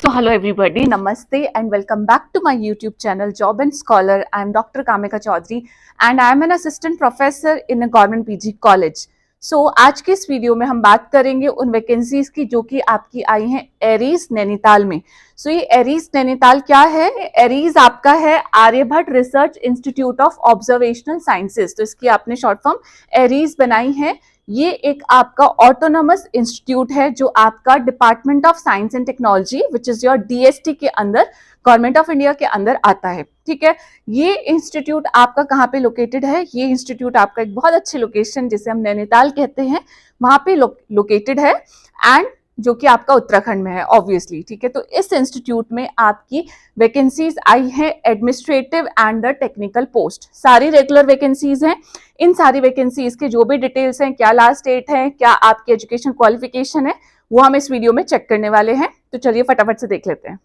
So hello everybody, Namaste and welcome back to my YouTube channel Job and Scholar. I am Dr. Kamika Chaudhary and I am an assistant professor in a government PG college. So आज की इस video में हम बात करेंगे उन vacancies की जो कि आपकी आई हैं एरीज नैनीताल में. सो ये एरीज नैनीताल क्या है? एरीज आपका है Aryabhatta research institute of observational sciences. तो इसकी आपने शॉर्ट फॉर्म एरीज बनाई है. ये एक आपका ऑटोनोमस इंस्टीट्यूट है जो आपका department of science and technology which is your DST के अंदर गवर्नमेंट ऑफ इंडिया के अंदर आता है. ठीक है, ये इंस्टीट्यूट आपका कहाँ पे लोकेटेड है? ये इंस्टीट्यूट आपका एक बहुत अच्छी लोकेशन जिसे हम नैनीताल कहते हैं वहां पे लोकेटेड है एंड जो कि आपका उत्तराखंड में है ऑब्वियसली. ठीक है, तो इस इंस्टीट्यूट में आपकी वैकेंसीज आई है administrative and the technical post. सारी रेगुलर वैकेंसीज हैं. इन सारी वैकेंसीज के जो भी डिटेल्स हैं, क्या लास्ट डेट है, क्या आपकी एजुकेशन क्वालिफिकेशन है, वो हम इस वीडियो में चेक करने वाले हैं. तो चलिए फटाफट से देख लेते हैं.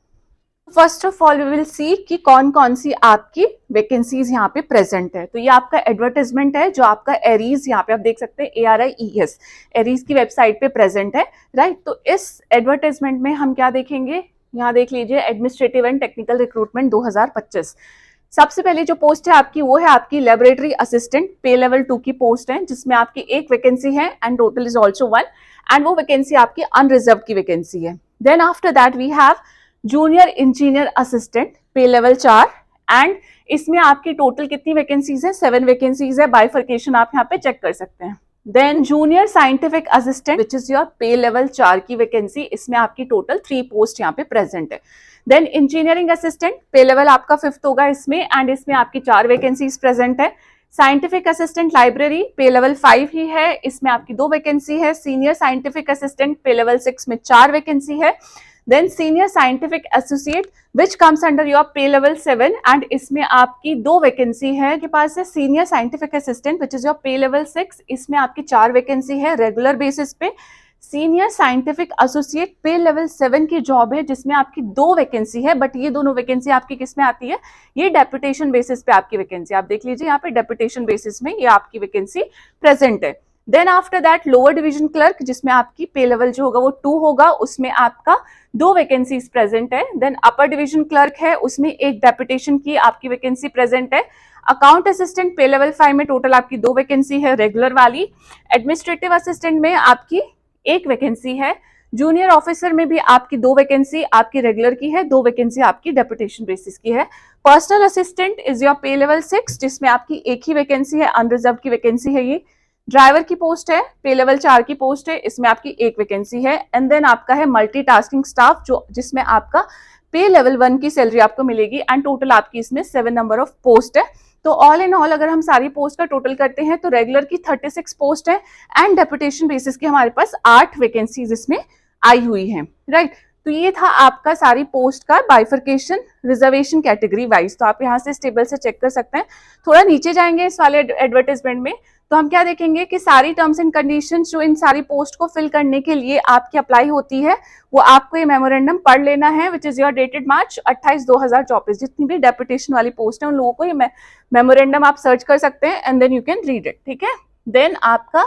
First of all we will see कि कौन कौन सी आपकी वैकेंसीज यहाँ पे प्रेजेंट है. तो ये आपका एडवर्टाइजमेंट है जो आपका एरीज यहाँ पे आप देख सकते हैं ARIES एरीज की वेबसाइट पे प्रेजेंट है. राइट, तो इस एडवर्टाइजमेंट में हम क्या देखेंगे, यहाँ देख लीजिए एडमिनिस्ट्रेटिव एंड टेक्निकल रिक्रूटमेंट 2025. सबसे पहले जो पोस्ट है आपकी वो है आपकी लेबोरेटरी असिस्टेंट पे लेवल 2 की पोस्ट है जिसमें आपकी एक वैकेंसी है and total is also 1 and वो वैकेंसी आपकी अनरिजर्व की वैकेंसी है. Then after that we have junior engineer assistant pay level 4 and इसमें आपकी टोटल कितनी वैकेंसीज है? 7 वैकेंसीज है. बाइफर्केशन आप यहाँ पे चेक कर सकते हैं. Then junior scientific assistant which is your pay level 4 की वैकेंसी. इसमें आपकी टोटल 3 पोस्ट यहाँ पे प्रेजेंट है. Then engineering assistant pay level आपका 5th होगा इसमें एंड इसमें आपकी 4 वैकेंसीज प्रेजेंट है. Scientific assistant library pay level 5 ही है, इसमें आपकी 2 वैकेंसी है. Senior scientific assistant pay level 6 में 4 वैकेंसी है. Then senior scientific associate which comes under your pay level 7 and इसमें आपकी 2 वैकेंसी है. के पास है senior scientific assistant which is your pay level 6, इसमें आपकी 4 वैकेंसी है रेगुलर बेसिस पे. सीनियर साइंटिफिक एसोसिएट पे लेवल 7 की जॉब है जिसमें आपकी 2 वैकेंसी है, बट ये दोनों वैकेंसी आपकी किस में आती है? ये डेपुटेशन बेसिस पे आपकी वैकेंसी. आप देख लीजिए यहाँ पे डेपुटेशन बेसिस में ये आपकी वैकेंसी प्रेजेंट है. Then after that lower division clerk जिसमें आपकी पे लेवल जो होगा वो 2 होगा, उसमें आपका 2 वैकेंसीज प्रेजेंट है. देन अपर डिवीजन क्लर्क है, उसमें एक डेपुटेशन की आपकी वैकेंसी प्रेजेंट है. अकाउंट असिस्टेंट पे लेवल 5 में टोटल आपकी 2 वैकेंसी है रेगुलर वाली. एडमिनिस्ट्रेटिव असिस्टेंट में आपकी 1 वैकेंसी है. जूनियर ऑफिसर में भी आपकी 2 वैकेंसी आपकी रेगुलर की है, 2 वैकेंसी आपकी डेपुटेशन बेसिस की है. Personal assistant is your pay level 6 जिसमें आपकी 1 ही वैकेंसी है, अनरिजर्व की वैकेंसी है ये. ड्राइवर की पोस्ट है, पे लेवल 4 की पोस्ट है, इसमें आपकी 1 वैकेंसी है. एंड देन आपका है मल्टीटास्किंग स्टाफ जो जिसमें आपका पे लेवल 1 की सैलरी आपको मिलेगी एंड टोटल आपकी इसमें 7 नंबर ऑफ पोस्ट है. तो ऑल इन ऑल अगर हम सारी पोस्ट का टोटल करते हैं तो रेगुलर की 36 पोस्ट है एंड डेपुटेशन बेसिस की हमारे पास 8 वैकेंसीज इसमें आई हुई हैं. राइट, तो ये था आपका सारी पोस्ट का बाइफर्केशन रिजर्वेशन कैटेगरी वाइज. तो आप यहाँ से स्टेबल से चेक कर सकते हैं. थोड़ा नीचे जाएंगे इस वाले एडवर्टाइजमेंट में तो हम क्या देखेंगे कि सारी टर्म्स एंड कंडीशंस जो इन सारी पोस्ट को फिल करने के लिए आपकी अप्लाई होती है वो आपको ये मेमोरेंडम पढ़ लेना है विच इज योर डेटेड मार्च 28 2024. जितनी भी डेपुटेशन वाली पोस्ट है उन लोगों को ये मेमोरेंडम आप सर्च कर सकते हैं and then you can read it. ठीक है, देन आपका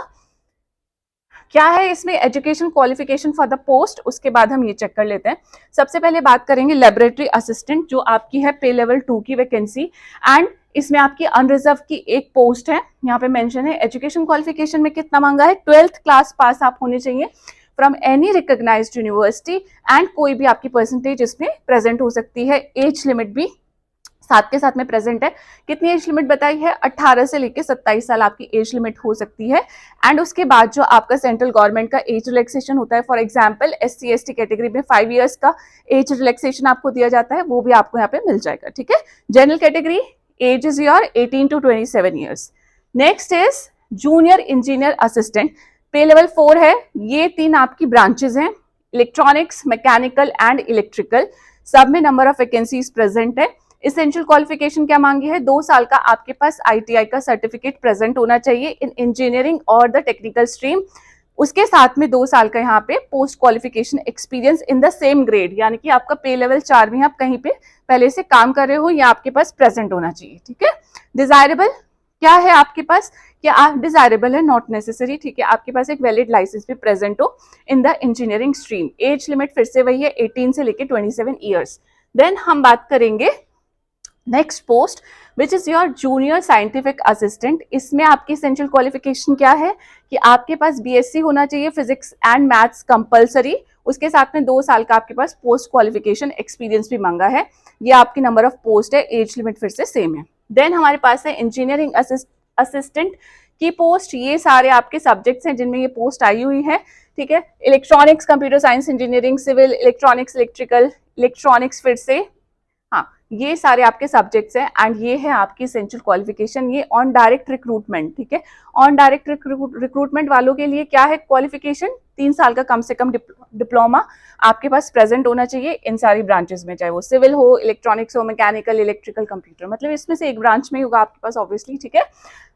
क्या है इसमें education qualification for the post, उसके बाद हम ये चेक कर लेते हैं. सबसे पहले बात करेंगे लेबोरेटरी असिस्टेंट जो आपकी है पे लेवल 2 की वैकेंसी एंड इसमें आपकी अनरिजर्व की 1 पोस्ट है. यहाँ पे मेंशन है एजुकेशन क्वालिफिकेशन में कितना मांगा है? 12th क्लास पास आप होने चाहिए from any recognised university and कोई भी आपकी परसेंटेज इसमें प्रेजेंट हो सकती है. एज लिमिट भी साथ के साथ में प्रेजेंट है. कितनी एज लिमिट बताई है? 18 से लेकर 27 साल आपकी एज लिमिट हो सकती है. एंड उसके बाद जो आपका सेंट्रल गवर्नमेंट का एज रिलैक्सेशन होता है, for example SC ST category में 5 इयर्स का एज रिलैक्सेशन आपको दिया जाता है, वो भी आपको यहाँ पे मिल जाएगा. ठीक है, general category age is your 18 to 27 years. Next is junior engineer assistant pay level 4 है. ये 3 आपकी ब्रांचेस हैं, इलेक्ट्रॉनिक्स, मैकेनिकल एंड इलेक्ट्रिकल. सब में नंबर ऑफ वैकेंसीज प्रेजेंट है. इसेंशियल क्वालिफिकेशन क्या मांगी है? 2 साल का आपके पास ITI का सर्टिफिकेट प्रेजेंट होना चाहिए इन इंजीनियरिंग और द टेक्निकल स्ट्रीम. उसके साथ में 2 साल का यहाँ पे post qualification experience in the same grade, यानी कि आपका पे लेवल 4 में आप कहीं पे पहले से काम कर रहे हो या आपके पास प्रेजेंट होना चाहिए. ठीक है, डिजायरेबल क्या है आपके पास कि आप डिजायरेबल है, नॉट नेसेसरी, ठीक है, आपके पास एक वैलिड लाइसेंस भी प्रेजेंट हो in the engineering stream. Age limit फिर से वही है 18 से लेके 27 ईयर्स। देन हम बात करेंगे next post which is your junior scientific assistant. इसमें आपकी एसेंशियल क्वालिफिकेशन क्या है कि आपके पास बीएससी होना चाहिए फिजिक्स एंड मैथ्स कंपलसरी, उसके साथ में 2 साल का आपके पास पोस्ट क्वालिफिकेशन एक्सपीरियंस भी मांगा है। ये आपकी नंबर ऑफ पोस्ट है, एज लिमिट फिर से सेम है। देन हमारे पास है इंजीनियरिंग असिस्टेंट की पोस्ट। ये सारे आपके सब्जेक्ट्स हैं जिनमें ये पोस्ट आई हुई है, ठीक है। Electronics, computer science, engineering, civil, electronics, electrical, electronics फिर से, हाँ, ये सारे आपके सब्जेक्ट्स हैं एंड ये है आपकी एसेंशियल क्वालिफिकेशन। ये ऑन डायरेक्ट रिक्रूटमेंट, ठीक है। ऑन डायरेक्ट रिक्रूटमेंट वालों के लिए क्या है क्वालिफिकेशन, 3 साल का कम से कम डिप्लोमा आपके पास प्रेजेंट होना चाहिए इन सारी ब्रांचेस में, चाहे वो सिविल हो, इलेक्ट्रॉनिक्स हो, मैकेनिकल, इलेक्ट्रिकल, कंप्यूटर, मतलब इसमें से एक ब्रांच में होगा आपके पास ऑब्वियसली, ठीक है।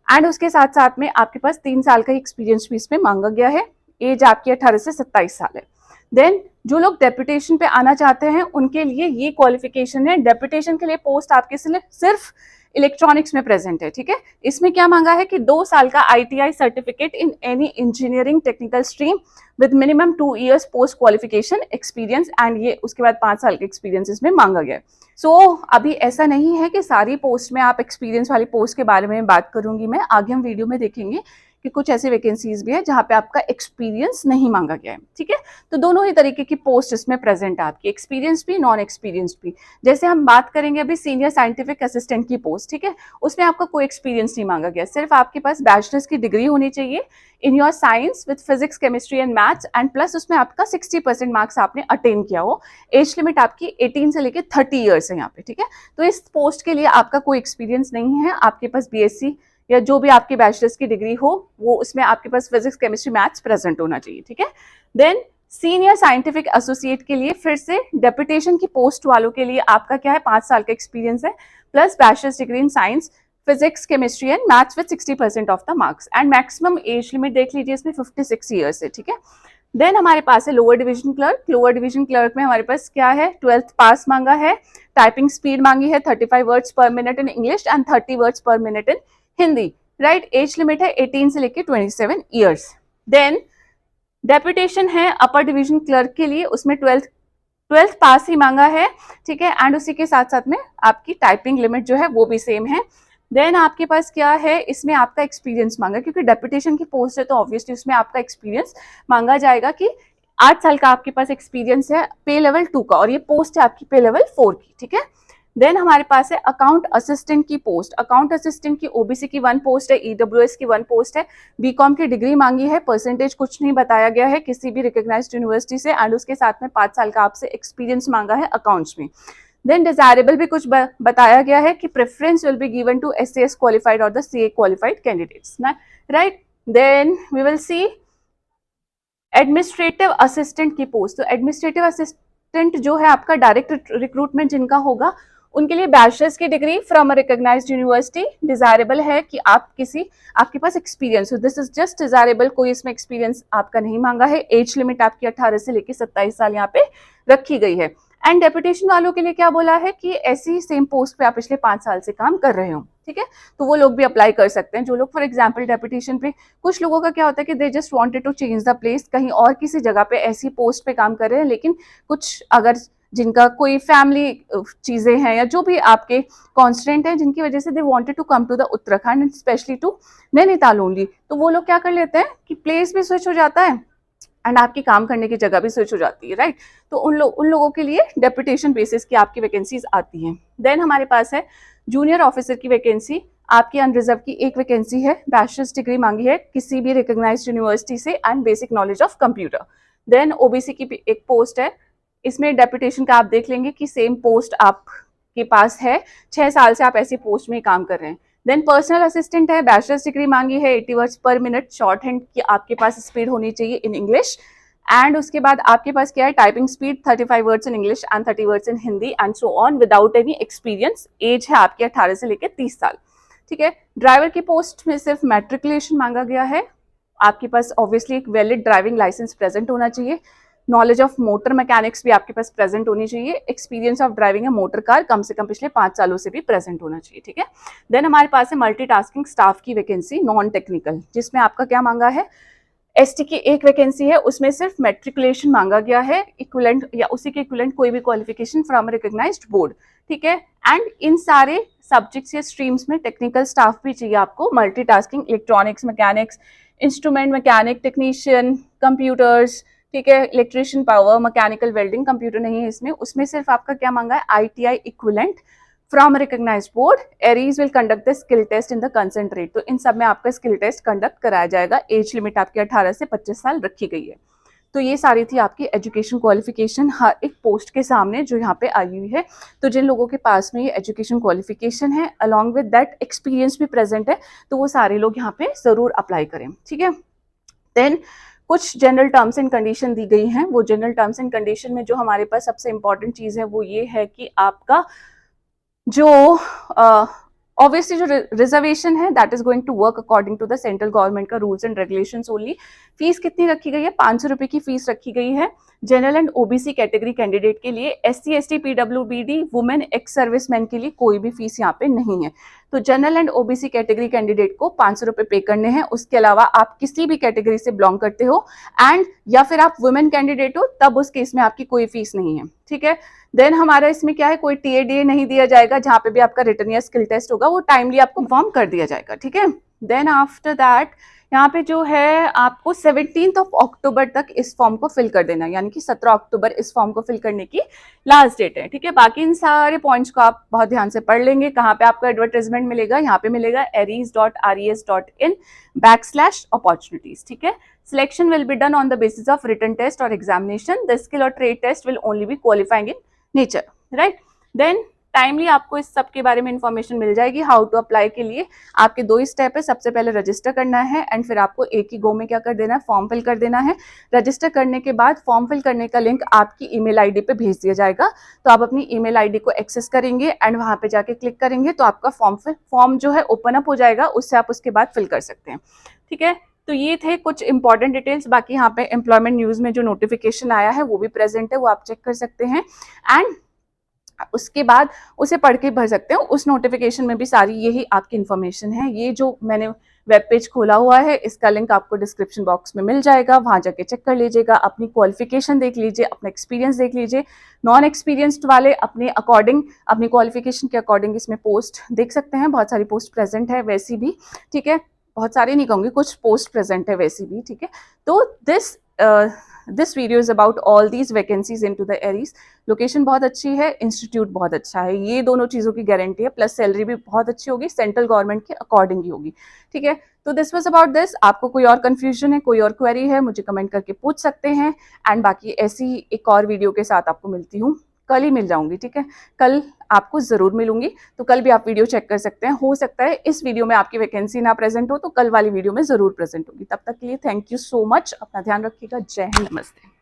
एंड उसके साथ साथ में आपके पास 3 साल का एक्सपीरियंस भी इसमें मांगा गया है। एज आपकी 18 से 27 साल है। देन जो लोग डेपुटेशन पे आना चाहते हैं उनके लिए ये क्वालिफिकेशन है। डेपुटेशन के लिए पोस्ट आपके सिर्फ इलेक्ट्रॉनिक्स में प्रेजेंट है, ठीक है। इसमें क्या मांगा है कि 2 साल का ITI certificate in any engineering technical stream with minimum 2 years post qualification experience, and ये उसके बाद 5 साल का एक्सपीरियंस इसमें मांगा गया है। सो अभी ऐसा नहीं है कि सारी पोस्ट में आप एक्सपीरियंस वाली पोस्ट के बारे में बात करूंगी मैं, आगे हम वीडियो में देखेंगे कि कुछ ऐसी वैकेंसीज भी है जहां पे आपका एक्सपीरियंस नहीं मांगा गया है, ठीक है। तो दोनों ही तरीके की पोस्ट इसमें प्रेजेंट है आपकी, एक्सपीरियंस भी, नॉन एक्सपीरियंस भी। जैसे हम बात करेंगे अभी सीनियर साइंटिफिक असिस्टेंट की पोस्ट, ठीक है, उसमें आपका कोई एक्सपीरियंस नहीं मांगा गया, सिर्फ आपके पास बैचलर्स की डिग्री होनी चाहिए in your science with physics, chemistry and maths, and plus उसमें आपका 60% मार्क्स आपने अटेन किया हो। एज लिमिट आपकी 18 से लेकर 30 ईयर्स है यहाँ पे, ठीक है। तो इस पोस्ट के लिए आपका कोई एक्सपीरियंस नहीं है, आपके पास बीएससी या जो भी आपकी बैचलर्स की डिग्री हो वो उसमें आपके पास फिजिक्स, केमिस्ट्री, मैथ्स प्रेजेंट होना चाहिए, ठीक है। देन सीनियर साइंटिफिक एसोसिएट के लिए फिर से डेपुटेशन की पोस्ट वालों के लिए आपका क्या है 5 साल का एक्सपीरियंस है plus bachelors degree in science, physics, chemistry and maths with 60% of the marks, and maximum age limit देख लीजिए इसमें 56 ईयर्स है, ठीक है। देन हमारे पास है lower division clerk. Lower division clerk में हमारे पास क्या है 12th पास मांगा है, टाइपिंग स्पीड मांगी है 35 वर्ड्स पर minute in English and 30 words पर minute in Hindi, right. Age limit है 18 से लेके 27 ईयर्स। देन डेपुटेशन है अपर डिवीजन क्लर्क के लिए, उसमें 12th पास ही मांगा है, ठीक है, एंड उसी के साथ साथ में आपकी टाइपिंग लिमिट जो है वो भी सेम है। देन आपके पास क्या है, इसमें आपका एक्सपीरियंस मांगा, क्योंकि डेपुटेशन की पोस्ट है तो ऑब्वियसली उसमें आपका एक्सपीरियंस मांगा जाएगा कि 8 साल का आपके पास एक्सपीरियंस है पे लेवल 2 का, और ये पोस्ट है आपकी पे लेवल 4 की, ठीक है। देन हमारे पास है अकाउंट असिस्टेंट की पोस्ट। अकाउंट असिस्टेंट की ओबीसी की 1 पोस्ट है, ईडब्ल्यूएस की 1 पोस्ट है, बीकॉम की डिग्री मांगी है, परसेंटेज कुछ नहीं बताया गया है किसी भी रिकॉग्नाइज्ड यूनिवर्सिटी से, एंड उसके साथ में 5 साल का आपसे एक्सपीरियंस मांगा है अकाउंट्स में। देन डिजायरेबल भी कुछ बताया गया है कि preference will be given to SAS qualified और the CA qualified candidates, right. Then we will see administrative assistant की पोस्ट। तो एडमिनिस्ट्रेटिव असिस्टेंट जो है आपका डायरेक्ट रिक्रूटमेंट जिनका होगा उनके लिए बैचलर्स की degree from a recognised university. Desirable है कि आप आपके पास एक्सपीरियंस हो, दिस इज जस्ट डिजायरेबल, कोई इसमें एक्सपीरियंस आपका नहीं मांगा है। एज लिमिट आपकी 18 से लेकर 27 साल यहाँ पे रखी गई है। एंड डेपुटेशन वालों के लिए क्या बोला है कि ऐसी सेम पोस्ट पे आप पिछले 5 साल से काम कर रहे हो, ठीक है, तो वो लोग भी अप्लाई कर सकते हैं। जो लोग फॉर एग्जांपल डेपुटेशन पे, कुछ लोगों का क्या होता है कि they just wanted to change the place, कहीं और किसी जगह पे ऐसी पोस्ट पे काम कर रहे हैं, लेकिन कुछ अगर जिनका कोई फैमिली चीजें हैं या जो भी आपके कॉन्स्टेंट है जिनकी वजह से they wanted to come to the Uttarakhand and specially to Nainital only, तो वो लोग क्या कर लेते हैं कि प्लेस भी स्विच हो जाता है एंड आपकी काम करने की जगह भी स्विच हो जाती है, राइट। तो उन लोगों के लिए डेपुटेशन बेसिस की आपकी वैकेंसीज आती हैं। देन हमारे पास है जूनियर ऑफिसर की वैकेंसी। आपकी अनरिजर्व की एक वैकेंसी है, बैचलर्स डिग्री मांगी है किसी भी रिकॉग्नाइज्ड यूनिवर्सिटी से and basic knowledge of computer. Then OBC की एक पोस्ट है, इसमें डेपुटेशन का आप देख लेंगे कि सेम पोस्ट आपके पास है, 6 साल से आप ऐसी पोस्ट में काम कर रहे हैं। देन पर्सनल असिस्टेंट है, बैचलर्स डिग्री मांगी है, 80 वर्ड्स पर मिनट शॉर्ट हैंड की आपके पास स्पीड होनी चाहिए इन इंग्लिश, एंड उसके बाद आपके पास क्या है typing speed 35 words in English and 30 words in Hindi and so on without any experience. Age है आपकी 18 से लेकर 30 साल, ठीक है। ड्राइवर की पोस्ट में सिर्फ मैट्रिकुलेशन मांगा गया है, आपके पास ऑब्वियसली एक वैलिड ड्राइविंग लाइसेंस प्रेजेंट होना चाहिए। नॉलेज ऑफ मोटर मैकेनिक्स भी आपके पास प्रेजेंट होनी चाहिए, experience of driving a motor car कम से कम पिछले 5 सालों से भी प्रेजेंट होना चाहिए, ठीक है। देन हमारे पास है मल्टीटास्किंग स्टाफ की वैकेंसी नॉन टेक्निकल, जिसमें आपका क्या मांगा है, एसटी की एक वैकेंसी है, उसमें सिर्फ मैट्रिकुलेशन मांगा गया है, इक्विवेलेंट या उसी के इक्विवेलेंट कोई भी क्वालिफिकेशन फ्रॉम रिकॉग्नाइज्ड बोर्ड, ठीक है। एंड इन सारे सब्जेक्ट्स या स्ट्रीम्स में टेक्निकल स्टाफ भी चाहिए आपको, multitasking, electronics, mechanics, instrument mechanic, technician, computers, ठीक है, electrician, power, mechanical, welding, computer नहीं है इसमें, उसमें सिर्फ आपका क्या मांगा है, ITI equivalent from recognised board. ARIES will conduct the skill test in the concentrate, तो इन सब में आपका स्किल टेस्ट कंडक्ट कराया जाएगा। एज लिमिट आपकी 18 से 25 साल रखी गई है। तो ये सारी थी आपकी एजुकेशन क्वालिफिकेशन हर एक पोस्ट के सामने जो यहाँ पे आई हुई है। तो जिन लोगों के पास में ये एजुकेशन क्वालिफिकेशन है अलॉन्ग विद दैट एक्सपीरियंस भी प्रेजेंट है, तो वो सारे लोग यहाँ पे जरूर अप्लाई करें, ठीक है। देन कुछ जनरल टर्म्स एंड कंडीशन दी गई हैं। वो जनरल टर्म्स एंड कंडीशन में जो हमारे पास सबसे इंपॉर्टेंट चीज है वो ये है कि आपका जो ऑब्वियसली जो रिजर्वेशन है that is going to work according to the central government का rules and regulations only. Fees कितनी रखी गई है, 500 रुपए की फीस रखी गई है general and OBC category candidate के लिए। SC ST PWBD women ex serviceman के लिए कोई भी फीस यहाँ पे नहीं है। तो general and OBC category candidate को 500 रुपए पे करने हैं। उसके अलावा आप किसी भी कैटेगरी से बिलोंग करते हो एंड या फिर आप वुमेन कैंडिडेट हो, तब उस केस में आपकी कोई फीस नहीं है, ठीक है। देन हमारा इसमें क्या है, कोई TA नहीं दिया जाएगा, जहां पे भी आपका रिटर्न या स्किल टेस्ट होगा वो टाइमली आपको इन्फॉर्म कर दिया जाएगा, ठीक है। देन आफ्टर दैट यहाँ पे जो है आपको 17 अक्टूबर तक इस फॉर्म को फिल कर देना है, यानी कि 17 अक्टूबर इस फॉर्म को फिल करने की लास्ट डेट है, ठीक है। बाकी इन सारे पॉइंट्स को आप बहुत ध्यान से पढ़ लेंगे। कहाँ पे आपको एडवर्टाइजमेंट मिलेगा, यहाँ पे मिलेगा aries.res.in/opportunities, ठीक है। Selection will be done on the basis of written test or examination. The skill or trade test will only be qualifying in nature, right? Then timely आपको इस सब के बारे में इंफॉर्मेशन मिल जाएगी। हाउ टू अप्लाई के लिए आपके 2 स्टेप है, सबसे पहले रजिस्टर करना है एंड फिर आपको एक ही गो में क्या कर देना है, फॉर्म फिल कर देना है। रजिस्टर करने के बाद फॉर्म फिल करने का लिंक आपकी ईमेल आईडी पे भेज दिया जाएगा, तो आप अपनी ईमेल आईडी को एक्सेस करेंगे एंड वहां पे जाके क्लिक करेंगे तो आपका फॉर्म जो है ओपन अप हो जाएगा, उससे आप उसके बाद फिल कर सकते हैं, ठीक है। तो ये थे कुछ इंपॉर्टेंट डिटेल्स। बाकी यहाँ पे एम्प्लॉयमेंट न्यूज में जो नोटिफिकेशन आया है वो भी प्रेजेंट है, वो आप चेक कर सकते हैं एंड उसके बाद उसे पढ़ के भर सकते हैं। उस नोटिफिकेशन में भी सारी यही आपकी इन्फॉर्मेशन है। ये जो मैंने वेब पेज खोला हुआ है इसका लिंक आपको डिस्क्रिप्शन बॉक्स में मिल जाएगा, वहां जाके चेक कर लीजिएगा, अपनी क्वालिफिकेशन देख लीजिए, अपना एक्सपीरियंस देख लीजिए। नॉन एक्सपीरियंस्ड वाले अपने अकॉर्डिंग, अपनी क्वालिफिकेशन के अकॉर्डिंग इसमें पोस्ट देख सकते हैं। बहुत सारी पोस्ट प्रेजेंट है वैसी भी, ठीक है। बहुत सारे नहीं कहूँगी, कुछ पोस्ट प्रेजेंट है वैसी भी, ठीक है। तो this video is about all these vacancies into the Aries. Location बहुत अच्छी है, इंस्टीट्यूट बहुत अच्छा है, ये दोनों चीज़ों की गारंटी है, प्लस सैलरी भी बहुत अच्छी होगी, सेंट्रल गवर्नमेंट के अकॉर्डिंग ही होगी, ठीक है। तो दिस वाज अबाउट दिस। आपको कोई और कंफ्यूजन है, कोई और क्वेरी है, मुझे कमेंट करके पूछ सकते हैं एंड बाकी ऐसी एक और वीडियो के साथ आपको मिलती हूँ, कल ही मिल जाऊंगी, ठीक है। कल आपको जरूर मिलूंगी, तो कल भी आप वीडियो चेक कर सकते हैं। हो सकता है इस वीडियो में आपकी वैकेंसी ना प्रेजेंट हो, तो कल वाली वीडियो में जरूर प्रेजेंट होगी। तब तक के लिए थैंक यू सो मच, अपना ध्यान रखिएगा। जय हिंद, नमस्ते।